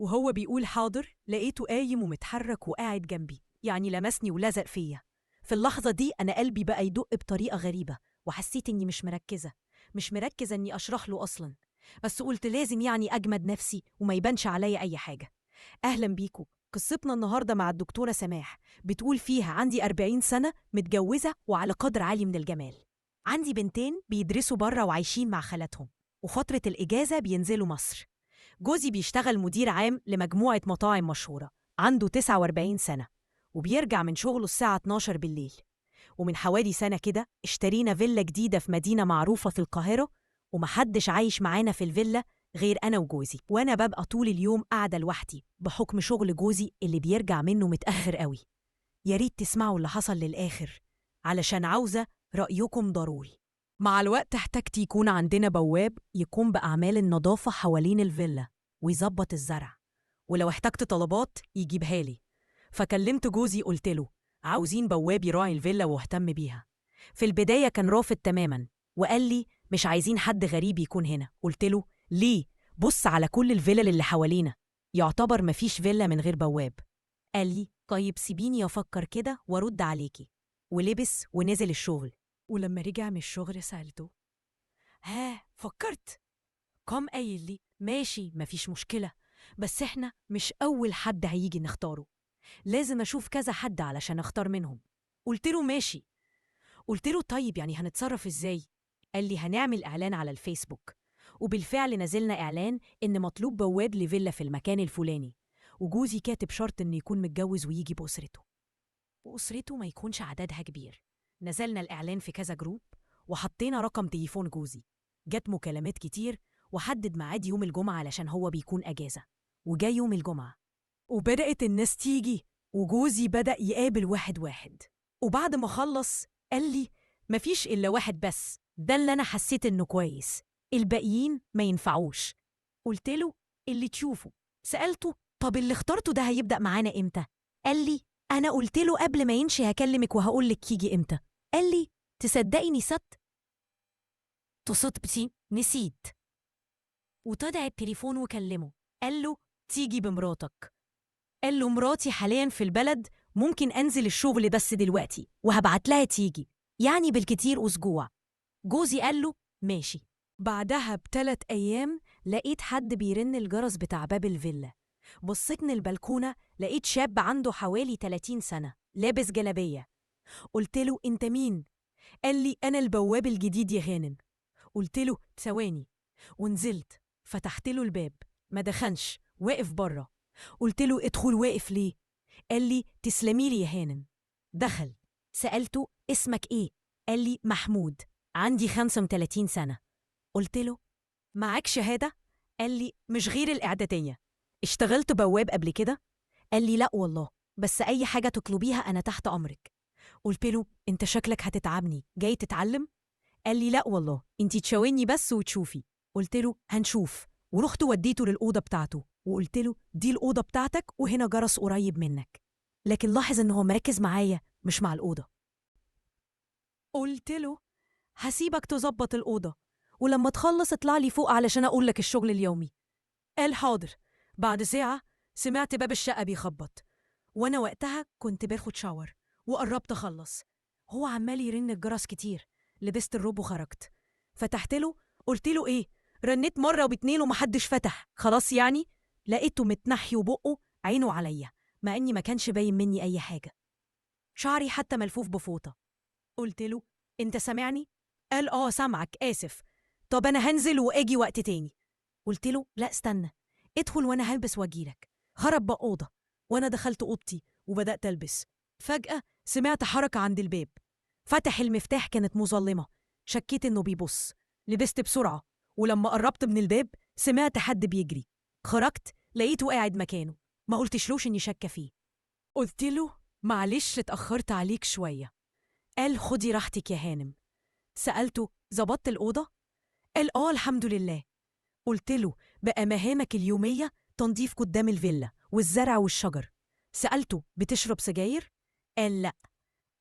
وهو بيقول حاضر لقيته قايم ومتحرك وقاعد جنبي، يعني لمسني ولزق فيا. في اللحظة دي أنا قلبي بقى يدق بطريقة غريبة، وحسيت إني مش مركزة إني أشرح له أصلا. بس قلت لازم يعني أجمد نفسي وما يبانش عليا أي حاجة. أهلا بيكو. قصتنا النهاردة مع الدكتورة سماح، بتقول فيها عندي 40 سنة، متجوزة وعلى قدر عالي من الجمال. عندي بنتين بيدرسوا بره وعايشين مع خالاتهم، وفترة الإجازة بينزلوا مصر. جوزي بيشتغل مدير عام لمجموعة مطاعم مشهورة، عنده 49 سنة، وبيرجع من شغله الساعة 12 بالليل. ومن حوالي سنة كده اشترينا فيلا جديدة في مدينة معروفة في القاهرة، ومحدش عايش معانا في الفيلا غير أنا وجوزي، وأنا ببقى طول اليوم قاعدة لوحدي بحكم شغل جوزي اللي بيرجع منه متأخر قوي. ياريت تسمعوا اللي حصل للآخر، علشان عاوزة رأيكم ضروري. مع الوقت احتجت يكون عندنا بواب يقوم بأعمال النظافة حوالين الفيلا ويظبط الزرع، ولو احتجت طلبات يجيبها لي. فكلمت جوزي قلت له عاوزين بواب يراعي الفيلا واهتم بيها. في البداية كان رافض تماما وقال لي مش عايزين حد غريب يكون هنا. قلت له ليه؟ بص على كل الفيلل اللي حوالينا، يعتبر مفيش فيلا من غير بواب. قال لي طيب سيبيني أفكر كده وارد عليكي. ولبس ونزل الشغل. ولما رجع من الشغل سألته ها فكرت؟ قام قايل لي ماشي مفيش مشكلة، بس احنا مش أول حد هيجي نختاره، لازم أشوف كذا حد علشان أختار منهم. قلت له ماشي. قلت له طيب يعني هنتصرف إزاي؟ قال لي هنعمل إعلان على الفيسبوك. وبالفعل نزلنا إعلان إن مطلوب بواب لفيلا في المكان الفلاني، وجوزي كاتب شرط إنه يكون متجوز ويجي بأسرته، وأسرته ما يكونش عددها كبير. نزلنا الإعلان في كذا جروب، وحطينا رقم تليفون جوزي. جت مكالمات كتير، وحدد ميعاد يوم الجمعة علشان هو بيكون أجازة، وجاي يوم الجمعة. وبدأت الناس تيجي، وجوزي بدأ يقابل واحد واحد. وبعد ما خلص قال لي مفيش إلا واحد بس، ده اللي أنا حسيت إنه كويس، الباقيين ما ينفعوش. قلت له اللي تشوفه. سألته طب اللي اخترته ده هيبدأ معانا إمتى؟ قال لي أنا قلت له قبل ما يمشي هكلمك وهقولك يجي إمتى. قال لي تصدقي تصدقتي نسيت. وطلع التليفون وكلمه، قال له تيجي بمراتك. قال له مراتي حاليا في البلد، ممكن أنزل الشغل بس دلوقتي وهبعت لها تيجي، يعني بالكتير أسبوع. جوزي قال له ماشي. بعدها ب3 أيام لقيت حد بيرن الجرس بتاع باب الفيلا. بصيت من البلكونة لقيت شاب عنده حوالي 30 سنة لابس جلابية. قلت له أنت مين؟ قال لي أنا البواب الجديد يا هانم. قلت له ثواني، ونزلت فتحت له الباب. ما دخلش، واقف بره. قلت له ادخل، واقف ليه؟ قال لي تسلمي لي يا هانم. دخل. سألته اسمك ايه؟ قال لي محمود، عندي 35 سنة. قلت له معاك شهادة؟ قال لي مش غير الإعدادية. اشتغلت بواب قبل كده؟ قال لي لا والله، بس أي حاجة تطلبيها أنا تحت أمرك. قلت له انت شكلك هتتعبني، جاي تتعلم؟ قال لي لا والله، انتي تشاورني بس وتشوفي. قلت له هنشوف. ورحت وديته للأوضة بتاعته وقلت له دي الأوضة بتاعتك وهنا جرس قريب منك. لكن لاحظ إن هو مركز معايا مش مع الأوضة. قلت له هسيبك تظبط الأوضة، ولما تخلص اطلع لي فوق علشان أقول لك الشغل اليومي. قال حاضر. بعد ساعة سمعت باب الشقة بيخبط، وأنا وقتها كنت باخد شاور وقربت أخلص. هو عمال يرن الجرس كتير. لبست الروب وخرجت. فتحت له، قلت له إيه؟ رنيت مرة وباتنين ومحدش فتح، خلاص يعني؟ لقيته متنحي وبقه عينه عليا، مع إني ما كانش باين مني أي حاجة. شعري حتى ملفوف بفوطة. قلت له أنت سامعني؟ قال سامعك، آسف. طب أنا هنزل وأجي وقت تاني. قلت له لا استنى، ادخل وأنا هلبس واجيلك. هرب بقى أوضة، وأنا دخلت أوضتي وبدأت ألبس. فجأة سمعت حركة عند الباب. فتح المفتاح، كانت مظلمة. شكيت إنه بيبص. لبست بسرعة، ولما قربت من الباب سمعت حد بيجري. خرجت لقيته قاعد مكانه. ما قلتشلوش إني شاكة فيه. قلت له معلش اتأخرت عليك شوية. قال خدي راحتك يا هانم. سألته ظبطت الأوضة؟ قال الحمد لله. قلت له بقى مهامك اليومية تنظيف قدام الفيلا والزرع والشجر. سألته بتشرب سجاير؟ قال لأ.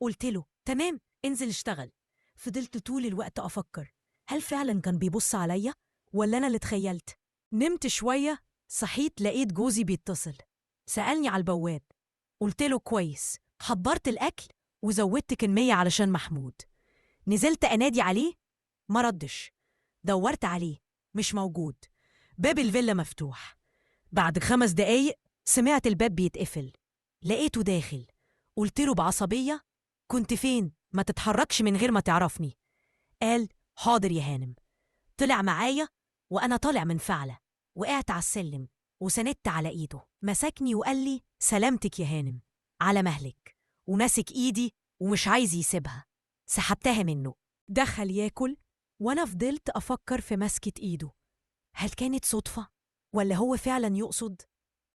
قلت له تمام، انزل اشتغل. فضلت طول الوقت أفكر، هل فعلا كان بيبص عليا ولا أنا اللي اتخيلت؟ نمت شوية صحيت لقيت جوزي بيتصل، سألني على البواب. قلت له كويس، حضرت الأكل وزودت كمية علشان محمود. نزلت أنادي عليه، ما ردش. دورت عليه، مش موجود. باب الفيلا مفتوح. بعد 5 دقايق سمعت الباب بيتقفل، لقيته داخل. قلت له بعصبية: كنت فين؟ ما تتحركش من غير ما تعرفني. قال: حاضر يا هانم. طلع معايا وأنا طالع من فعلة، وقعت على السلم وسندت على إيده. مسكني وقال لي: سلامتك يا هانم، على مهلك. وماسك إيدي ومش عايز يسيبها. سحبتها منه. دخل ياكل وأنا فضلت أفكر في مسكة إيده. هل كانت صدفة؟ ولا هو فعلا يقصد؟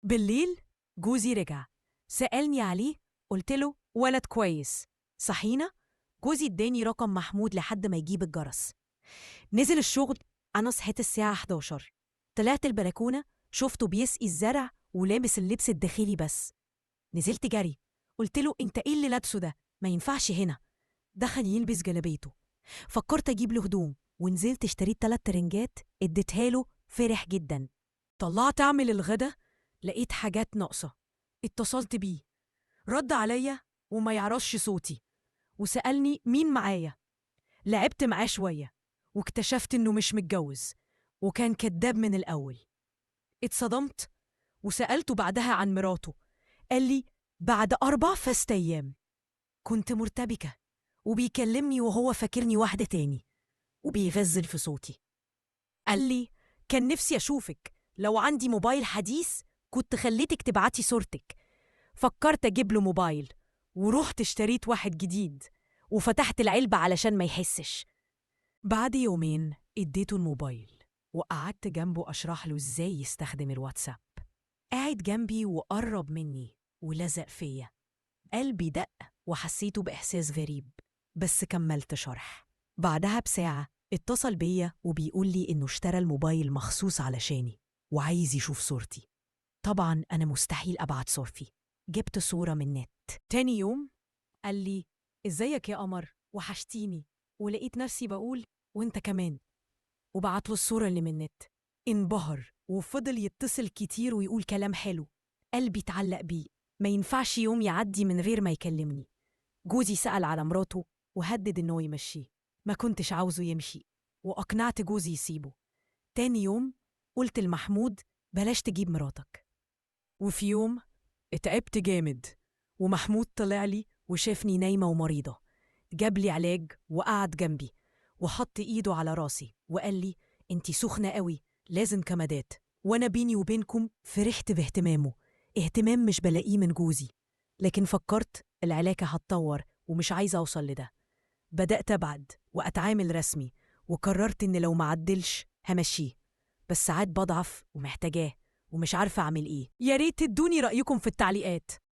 بالليل جوزي رجع، سألني عليه. قلت له: ولد كويس. صحينا. جوزي اداني رقم محمود لحد ما يجيب الجرس. نزل الشغل. أنا صحيت الساعة 11. طلعت البلكونة، شفته بيسقي الزرع ولابس اللبس الداخلي بس. نزلت جري. قلت له: انت ايه اللي لابسه ده؟ ما ينفعش هنا. دخل يلبس جلابيته. فكرت اجيب له هدوم ونزلت اشتريت 3 ترنجات اديتها له، فرح جدا. طلعت اعمل الغدا، لقيت حاجات ناقصة. اتصلت بيه، رد عليا وما يعرفش صوتي، وسألني مين معايا. لعبت معاه شوية واكتشفت إنه مش متجوز، وكان كداب من الأول. اتصدمت وسألته بعدها عن مراته. قال لي: بعد 4 أيام. كنت مرتبكة، وبيكلمني وهو فاكرني واحدة تاني، وبيغزل في صوتي. قال لي: كان نفسي أشوفك، لو عندي موبايل حديث كنت خليتك تبعتي صورتك. فكرت أجيب له موبايل، ورحت اشتريت واحد جديد، وفتحت العلبة علشان ما يحسش. بعد يومين اديته الموبايل وقعدت جنبه أشرح له إزاي يستخدم الواتساب. قاعد جنبي وقرب مني ولزق فيا. قلبي دق وحسيته بإحساس غريب، بس كملت شرح. بعدها بساعة اتصل بيا وبيقول لي إنه اشترى الموبايل مخصوص علشاني وعايز يشوف صورتي. طبعا أنا مستحيل أبعت صورتي. جبت صورة من النت. تاني يوم قال لي: إزيك يا قمر، وحشتيني. ولقيت نفسي بقول: وانت كمان. وبعت له الصورة اللي من النت. انبهر وفضل يتصل كتير ويقول كلام حلو. قلبي اتعلق بيه، ما ينفعش يوم يعدي من غير ما يكلمني. جوزي سأل على مراته وهدد إنه يمشيه. ما كنتش عاوزه يمشي، وأقنعت جوزي يسيبه. تاني يوم قلت لمحمود: بلاش تجيب مراتك. وفي يوم اتعبت جامد، ومحمود طلع لي وشافني نايمة ومريضة. جاب لي علاج وقعد جنبي وحط إيده على راسي وقال لي: انتي سخنة قوي، لازم كمادات. وأنا بيني وبينكم فرحت باهتمامه، اهتمام مش بلاقيه من جوزي. لكن فكرت العلاقة هتطور ومش عايزة أوصل لده. بدأت أبعد وأتعامل رسمي، وقررت إن لو معدلش همشيه. بس ساعات بضعف ومحتاجاه ومش عارفة أعمل إيه. يا ريت تدوني رأيكم في التعليقات.